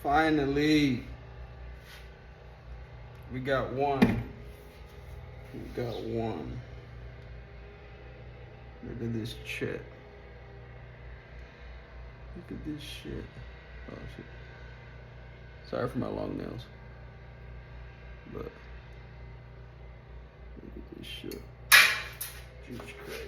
Finally, we got one. We got one. Look at this shit. Look at this shit. Oh shit. Sorry for my long nails. But look at this shit. Jesus Christ.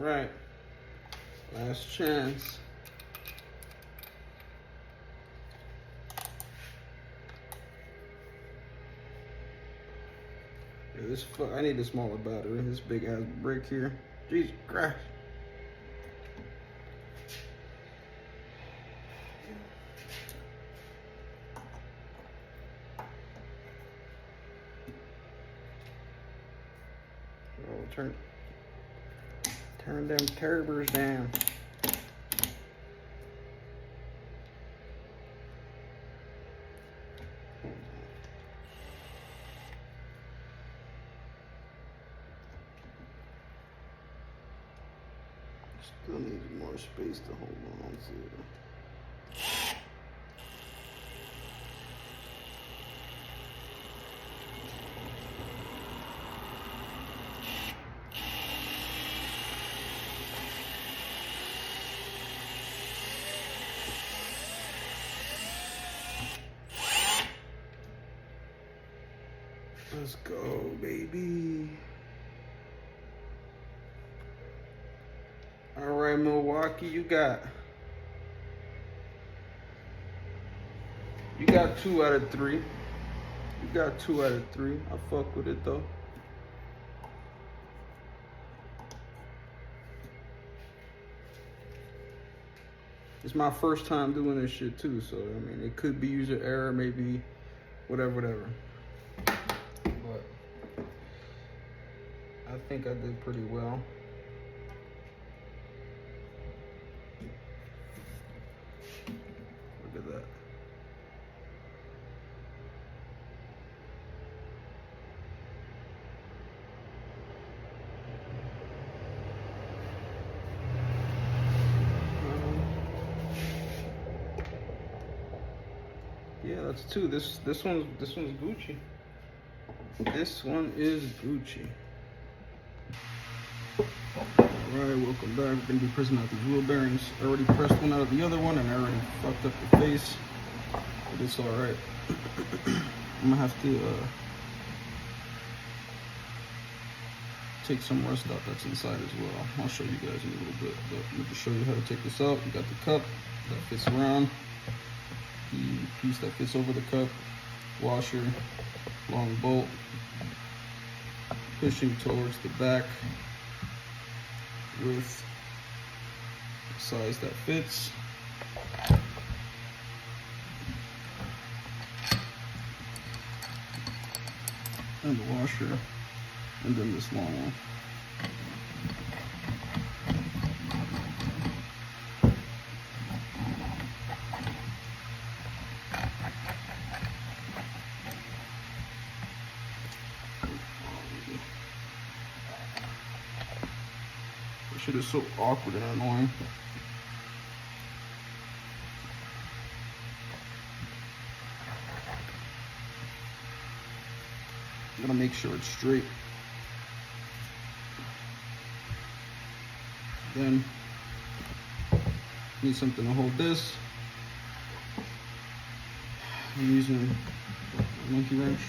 Right, last chance. Yeah, I need a smaller battery. This big ass brick here. Jesus Christ. Oh, turn them turbers down. Still needs more space to hold on to. Let's go, baby. All right, Milwaukee, you got 2 out of 3. You got 2 out of 3. I fuck with it though. It's my first time doing this shit too, so I mean, it could be user error, maybe whatever. But I think I did pretty well. Look at that. Yeah, that's 2. This one's Gucci. This one is Gucci. Alright, welcome back. We're gonna be pressing out these wheel bearings. I already pressed one out of the other one and I already fucked up the face. But it's alright. I'm gonna have to take some rust out that's inside as well. I'll show you guys in a little bit. But let me just show you how to take this out. You got the cup that fits around. The piece that fits over the cup. Washer. Long bolt. Pushing towards the back with the size that fits. And the washer, and then this long one. This shit is so awkward and annoying. I'm gonna make sure it's straight. Then need something to hold this. I'm using a monkey wrench.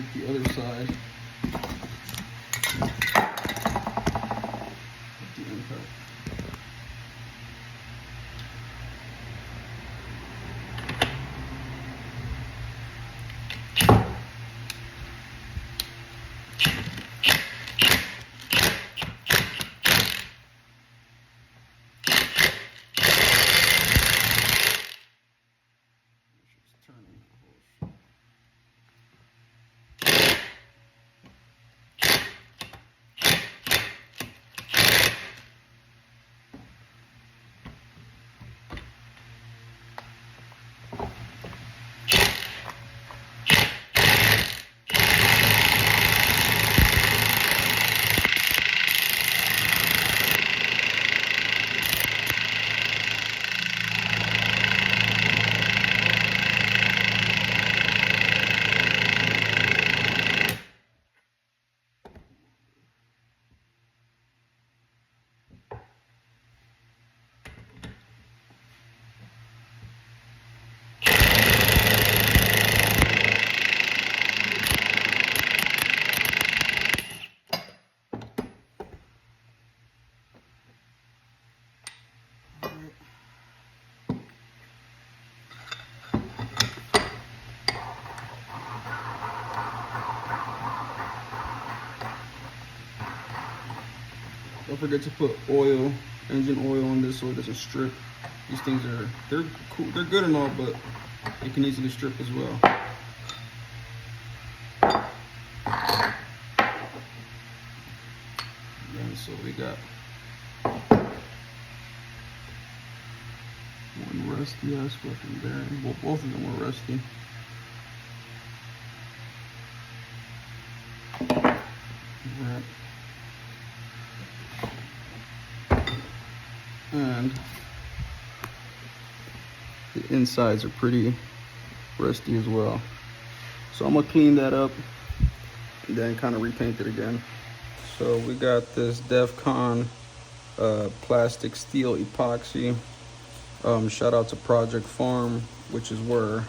hit the other side. The impact. Don't forget to put oil, engine oil on this so it doesn't strip. These things they're cool, they're good and all, but it can easily strip as well. And so we got one rusty ass fucking bearing. Well, both of them were rusty. Right. And the insides are pretty rusty as well. So I'm gonna clean that up and then kind of repaint it again. So we got this devcon plastic steel epoxy. Shout out to Project Farm, which is where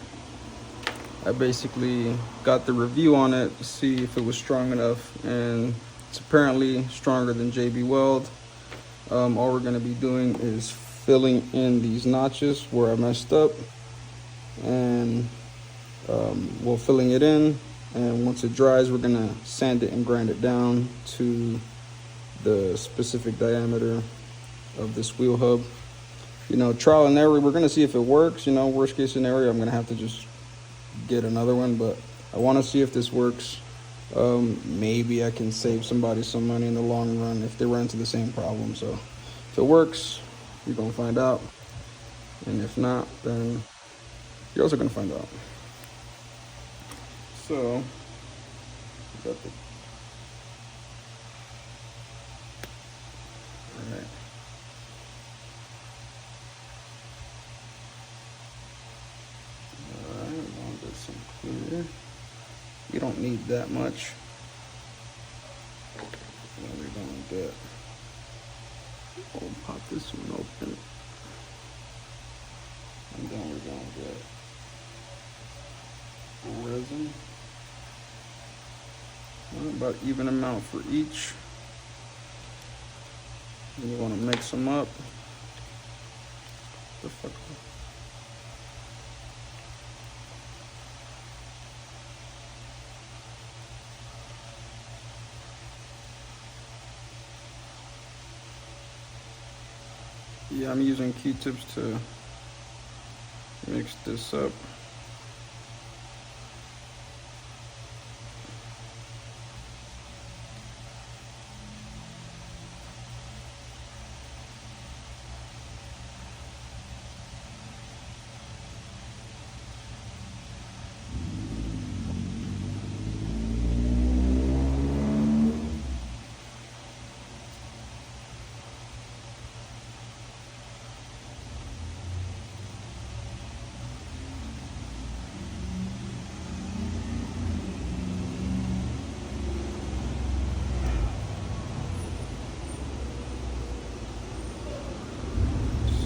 I basically got the review on it to see if it was strong enough, and it's apparently stronger than JB Weld. All we're gonna be doing is filling in these notches where I messed up, and we're filling it in, and once it dries, we're gonna sand it and grind it down to the specific diameter of this wheel hub. You know, trial and error, we're gonna see if it works. You know, worst case scenario, I'm gonna have to just get another one, but I wanna see if this works. Maybe I can save somebody some money in the long run if they run into the same problem. So if it works, you're gonna find out, and if not, then you're also gonna find out. So got the all right. Some clear. You don't need that much. What are we gonna get? Oh, pop this one open. And then we're gonna get resin. About even amount for each. And you want to mix them up. The fuck? Yeah, I'm using Q-tips to mix this up.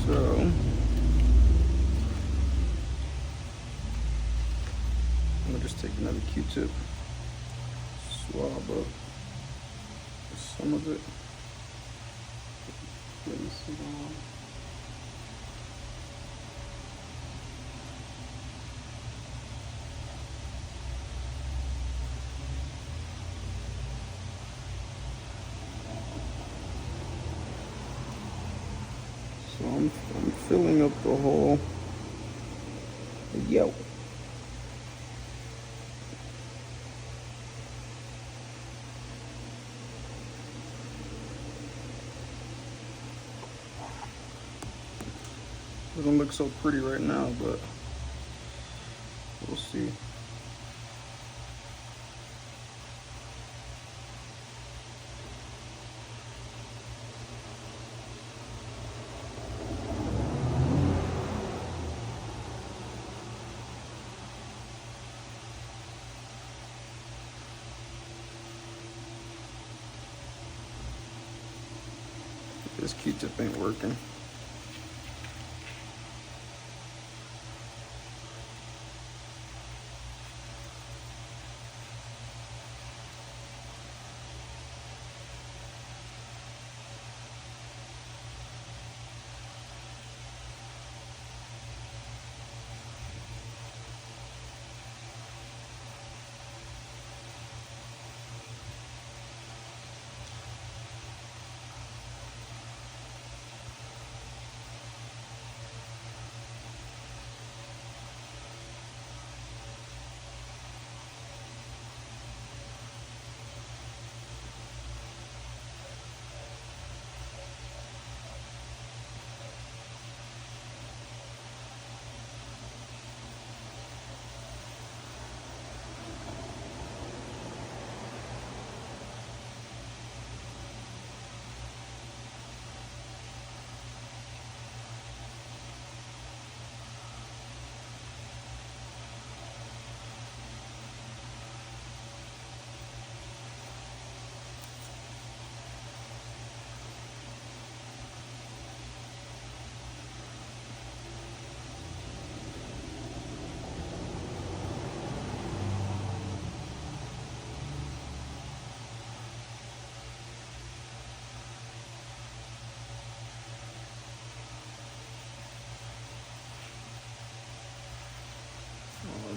So I'm gonna just take another Q-tip swab up some of it. Place it on. So I'm filling up the hole. Yo. Doesn't look so pretty right now, but we'll see. This Q-tip ain't working.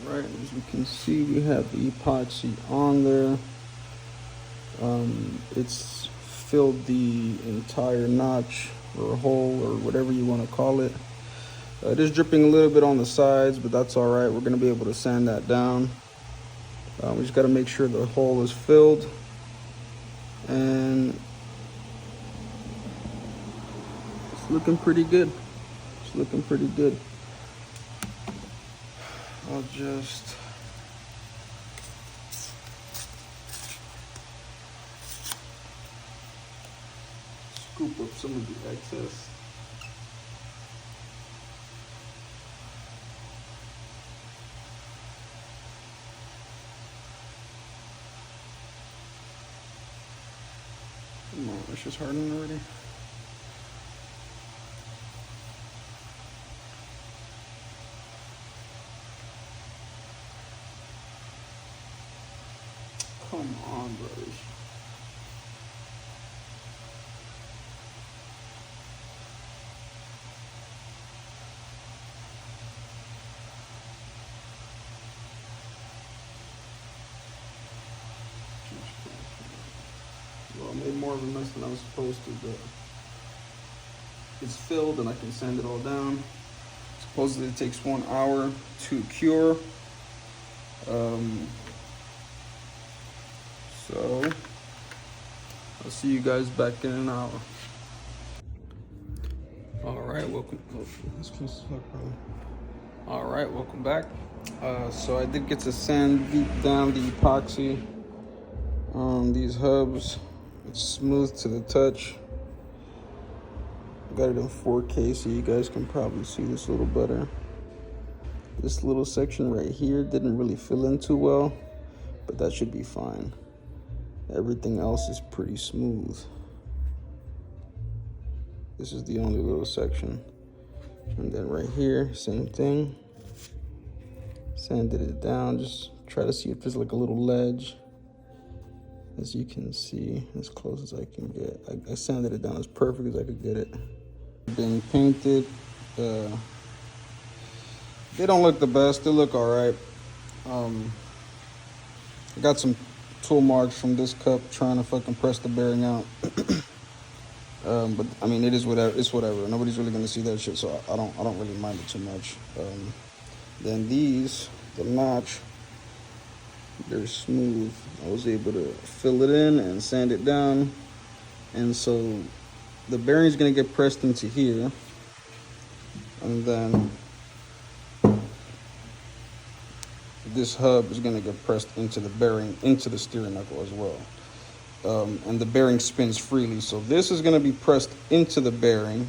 Alright, as you can see, we have the epoxy on there. It's filled the entire notch or hole or whatever you want to call it. It is dripping a little bit on the sides, but that's all right. We're going to be able to sand that down. We just got to make sure the hole is filled. And it's looking pretty good. It's looking pretty good. I'll just scoop up some of the excess. Come on, it's just hardening already. Come on, brothers. Well, I made more of a mess than I was supposed to, but it's filled and I can sand it all down. Supposedly it takes 1 hour to cure. So I'll see you guys back in an hour. All right, welcome. All right, welcome back. So I did get to sand deep down the epoxy on these hubs. It's smooth to the touch. Got it in 4K so you guys can probably see this a little better. This little section right here didn't really fill in too well, but that should be fine. Everything else is pretty smooth. This is the only little section. And then right here, same thing. Sanded it down, just try to see if there's like a little ledge. As you can see, as close as I can get. I sanded it down as perfect as I could get it. Being painted. They don't look the best. They look all right. I got some tool marks from this cup trying to fucking press the bearing out. But I mean, it is whatever. It's whatever. Nobody's really gonna see that shit, so I don't really mind it too much. Then these, the notch, they're smooth. I was able to fill it in and sand it down, and so the bearing's gonna get pressed into here, and then this hub is gonna get pressed into the bearing, into the steering knuckle as well. And the bearing spins freely, so this is gonna be pressed into the bearing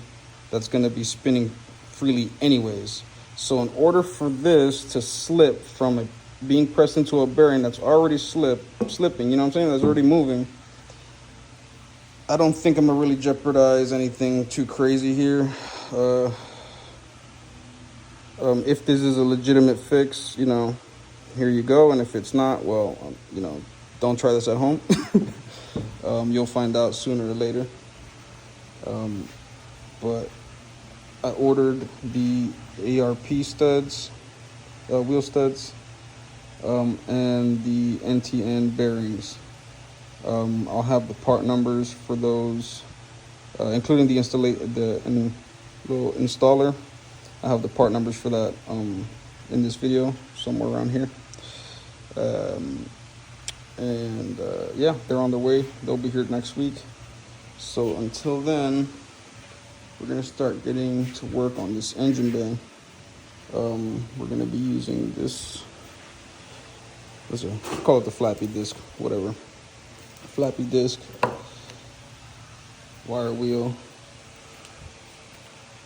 that's gonna be spinning freely anyways. So in order for this to slip from it being pressed into a bearing that's already slipping, you know what I'm saying, that's already moving, I don't think I'm gonna really jeopardize anything too crazy here. If this is a legitimate fix, you know, here you go. And if it's not, well, you know, don't try this at home. You'll find out sooner or later. But I ordered the ARP studs, wheel studs, and the NTN bearings. I'll have the part numbers for those, including the little installer. I have the part numbers for that in this video, somewhere around here. Yeah, they're on the way. They'll be here next week. So until then, we're gonna start getting to work on this engine bay. We're gonna be using this, call it the flappy disc, whatever. Flappy disc, wire wheel,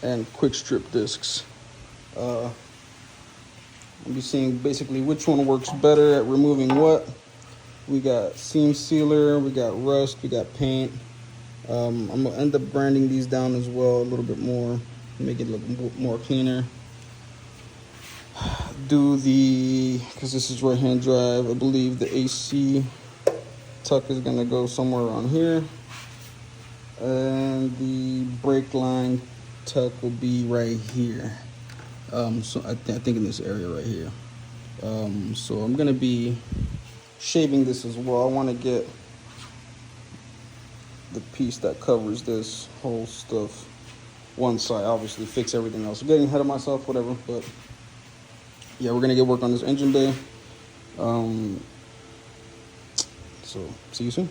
and quick strip discs. I'll be seeing basically which one works better at removing what. We got seam sealer, we got rust, we got paint. I'm gonna end up branding these down as well a little bit more, make it look more cleaner. Because this is right-hand drive, I believe the AC tuck is gonna go somewhere around here. And the brake line tuck will be right here. So I think in this area right here. So I'm gonna be shaving this as well. I want to get the piece that covers this whole stuff one side, obviously fix everything else. I'm getting ahead of myself, whatever, but yeah, we're gonna get work on this engine bay. So see you soon.